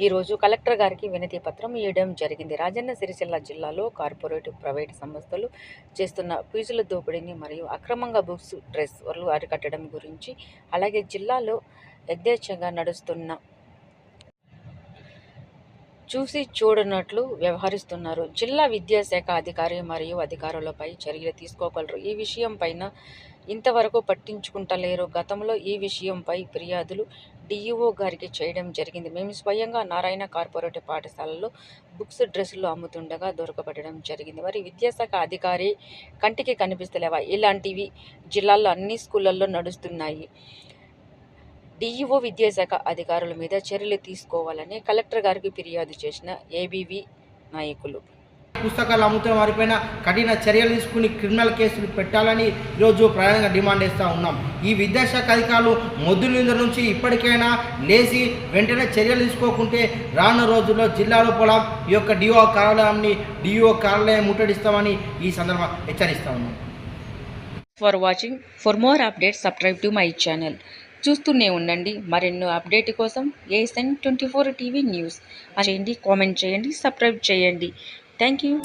ఈరోజు కలెక్టర్ గారికి వినతి పత్రం ఇవ్వడం జరిగింది. రాజన్న సిరిసిల్ల జిల్లాలో కార్పొరేట్, ప్రైవేటు సంస్థలు చేస్తున్న ఫీజుల దోపిడీని మరియు అక్రమంగా బుక్స్, డ్రెస్లు అరికట్టడం గురించి, అలాగే జిల్లాలో యథేచ్ఛగా నడుస్తున్న చూసి చూడనట్లు వ్యవహరిస్తున్నారు. జిల్లా విద్యాశాఖ అధికారి మరియు అధికారులపై చర్యలు తీసుకోగలరు. ఈ విషయం పైన ఇంతవరకు పట్టించుకుంటలేరు. గతంలో ఈ విషయంపై ఫిర్యాదులు డిఈఓ గారికి చేయడం జరిగింది. మేము స్వయంగా నారాయణ కార్పొరేట్ పాఠశాలలో బుక్స్, డ్రెస్సులు అమ్ముతుండగా దొరకబడడం జరిగింది. మరి విద్యాశాఖ అధికారి కంటికి కనిపిస్తలేవా? ఇలాంటివి జిల్లాలో అన్ని స్కూళ్ళల్లో నడుస్తున్నాయి. డిఈఓ విద్యాశాఖ అధికారుల మీద చర్యలు తీసుకోవాలని కలెక్టర్ గారికి ఫిర్యాదు చేసిన ఏబీవీ నాయకులు. పుస్తకాలు అమ్ముతున్న వారిపైన కఠిన చర్యలు తీసుకుని క్రిమినల్ కేసులు పెట్టాలని ఈరోజు ప్రధానంగా డిమాండ్ చేస్తూ ఉన్నాం. ఈ విద్యాశాఖ అధికారులు మొద్దుల నుంచి ఇప్పటికైనా లేచి వెంటనే చర్యలు తీసుకోకుంటే రానున్న రోజుల్లో జిల్లా లోపల ఈ యొక్క డిఓ కార్యాలయం ముట్టడిస్తామని ఈ సందర్భంగా హెచ్చరిస్తూ ఉన్నాం. For watching. For more updates subscribe to my channel. చూస్తూనే ఉండండి. మరెన్నో అప్డేట్ కోసం ASN24 టీవీ న్యూస్ చేయండి, కామెంట్ చేయండి, సబ్స్క్రైబ్ చేయండి. Thank you.